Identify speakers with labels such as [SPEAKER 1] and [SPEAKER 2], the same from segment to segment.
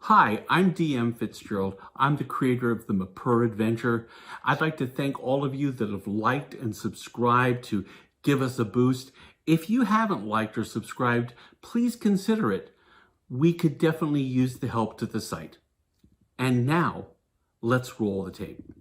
[SPEAKER 1] Hi, I'm DM Fitzgerald. I'm the creator of the Mper adventure. I'd like to thank all of you that have liked and subscribed to give us a boost. If you haven't liked or subscribed, please consider it. We could definitely use the help to the site. And now, let's roll the tape.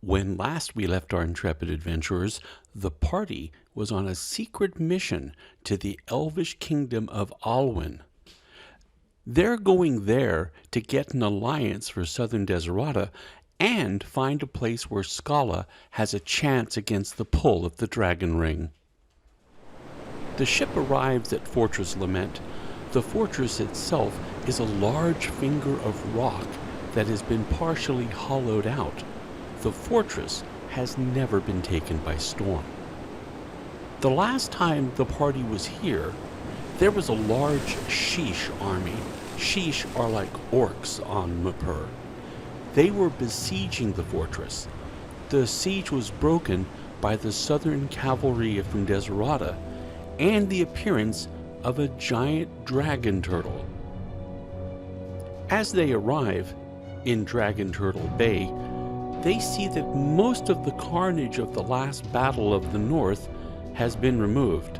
[SPEAKER 2] When last we left our intrepid adventurers, the party was on a secret mission to the elvish kingdom of Alwyn. They're going there to get an alliance for southern Desirata and find a place where Scalla has a chance against the pull of the dragon ring. The ship arrives at Fortress Lament. The fortress itself is a large finger of rock that has been partially hollowed out. The fortress has never been taken by storm. The last time the party was here, there was a large Sheesh army. Sheesh are like orcs on Mper. They were besieging the fortress. The siege was broken by the southern cavalry from Desirata and the appearance of a giant dragon turtle. As they arrive in Dragon Turtle Bay, they see that most of the carnage of the last battle of the North has been removed.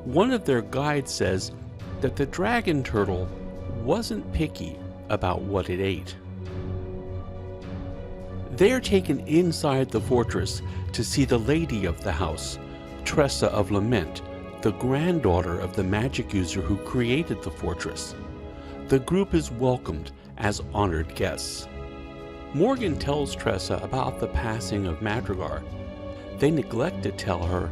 [SPEAKER 2] One of their guides says that the dragon turtle wasn't picky about what it ate. They are taken inside the fortress to see the lady of the house, Tressa of Lament, the granddaughter of the magic user who created the fortress. The group is welcomed as honored guests. Morgan tells Tressa about the passing of Madrigar. They neglect to tell her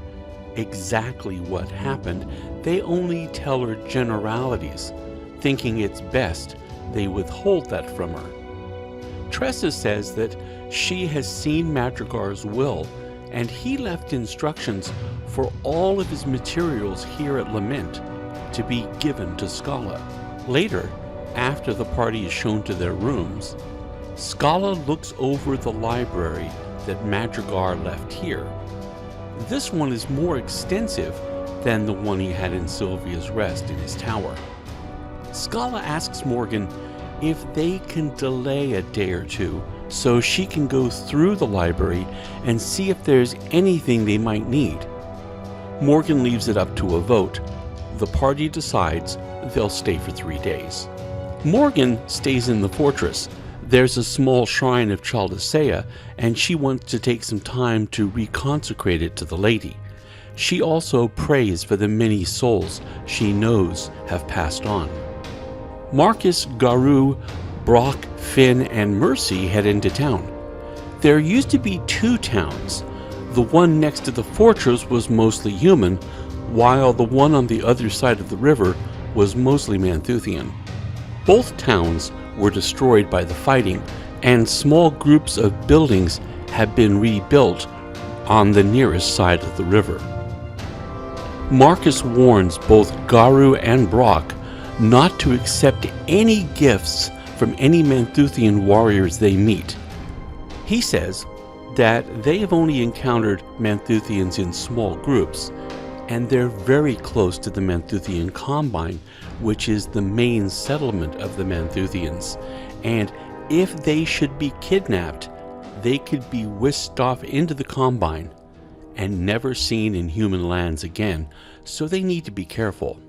[SPEAKER 2] exactly what happened. They only tell her generalities, thinking it's best they withhold that from her. Tressa says that she has seen Madrigar's will, and he left instructions for all of his materials here at Lament to be given to Scalla. Later, after the party is shown to their rooms, Scalla looks over the library that Madrigar left here. This one is more extensive than the one he had in Sylvia's Rest in his tower. Scalla asks Morgan if they can delay a day or two so she can go through the library and see if there's anything they might need. Morgan leaves it up to a vote. The party decides they'll stay for 3 days. Morgan stays in the fortress. There's a small shrine of Chaldasea, and she wants to take some time to reconsecrate it to the lady. She also prays for the many souls she knows have passed on. Marcus, Garou, Brock, Finn, and Mercy head into town. There used to be 2 towns. The one next to the fortress was mostly human, while the one on the other side of the river was mostly Manthuthian. Both towns were destroyed by the fighting, and small groups of buildings have been rebuilt on the nearest side of the river. Marcus warns both Garou and Brock not to accept any gifts from any Manthuthian warriors they meet. He says that they have only encountered Manthuthians in small groups, and they're very close to the Manthuthian Combine, which is the main settlement of the Manthuthians, and if they should be kidnapped, they could be whisked off into the Combine and never seen in human lands again, so they need to be careful.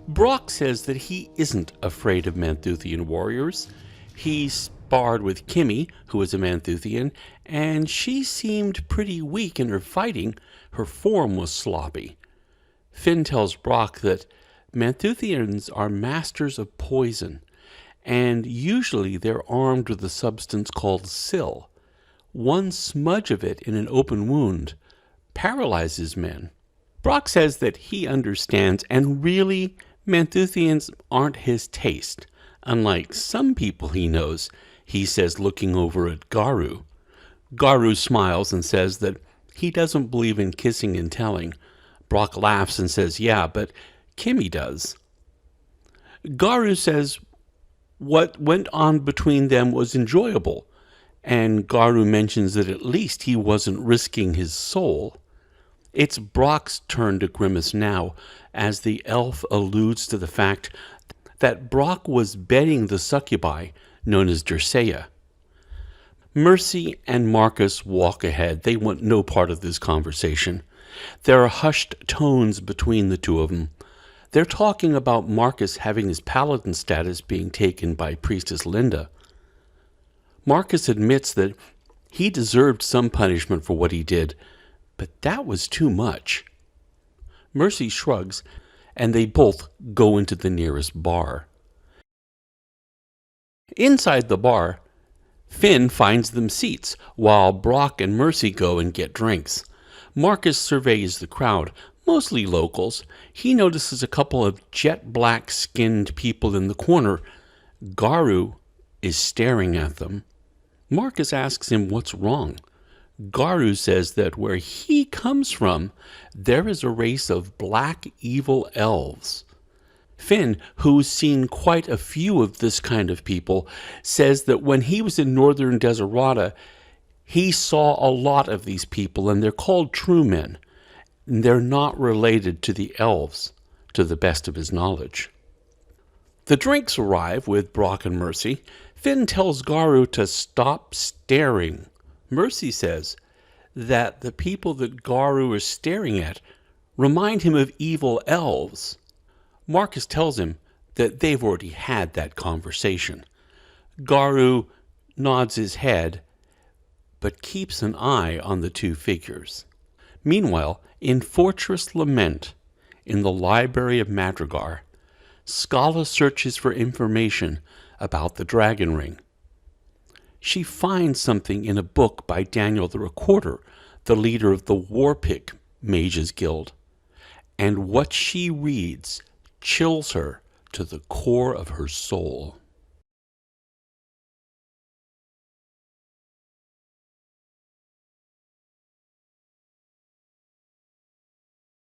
[SPEAKER 2] Brock says that he isn't afraid of Manthuthian warriors. He sparred with Kimmy, who is a Manthuthian, and she seemed pretty weak in her fighting. Her form was sloppy. Finn tells Brock that Manthuthians are masters of poison, and usually they're armed with a substance called Syl. One smudge of it in an open wound paralyzes men. Brock says that he understands, and really, Manthusians aren't his taste, unlike some people he knows, he says, looking over at Garu. Garu smiles and says that he doesn't believe in kissing and telling. Brock laughs and says, yeah, but Kimmy does. Garu says what went on between them was enjoyable, and Garu mentions that at least he wasn't risking his soul. It's Brock's turn to grimace now, as the elf alludes to the fact that Brock was bedding the succubi known as Dircea. Mercy and Marcus walk ahead. They want no part of this conversation. There are hushed tones between the two of them. They're talking about Marcus having his paladin status being taken by Priestess Linda. Marcus admits that he deserved some punishment for what he did, but that was too much. Mercy shrugs, and they both go into the nearest bar. Inside the bar, Finn finds them seats, while Brock and Mercy go and get drinks. Marcus surveys the crowd, mostly locals. He notices a couple of jet-black skinned people in the corner. Garu is staring at them. Marcus asks him what's wrong. Garu says that where he comes from, there is a race of black evil elves. Finn, who's seen quite a few of this kind of people, says that when he was in northern Deserata, he saw a lot of these people, and they're called true men. They're not related to the elves, to the best of his knowledge. The drinks arrive with Brock and Mercy. Finn tells Garu to stop staring. Mercy says that the people that Garu is staring at remind him of evil elves. Marcus tells him that they've already had that conversation. Garu nods his head, but keeps an eye on the two figures. Meanwhile, in Fortress Lament, in the Library of Madrigar, Scalla searches for information about the dragon ring. She finds something in a book by Daniel the Recorder, the leader of the Warpick Mages Guild, and what she reads chills her to the core of her soul.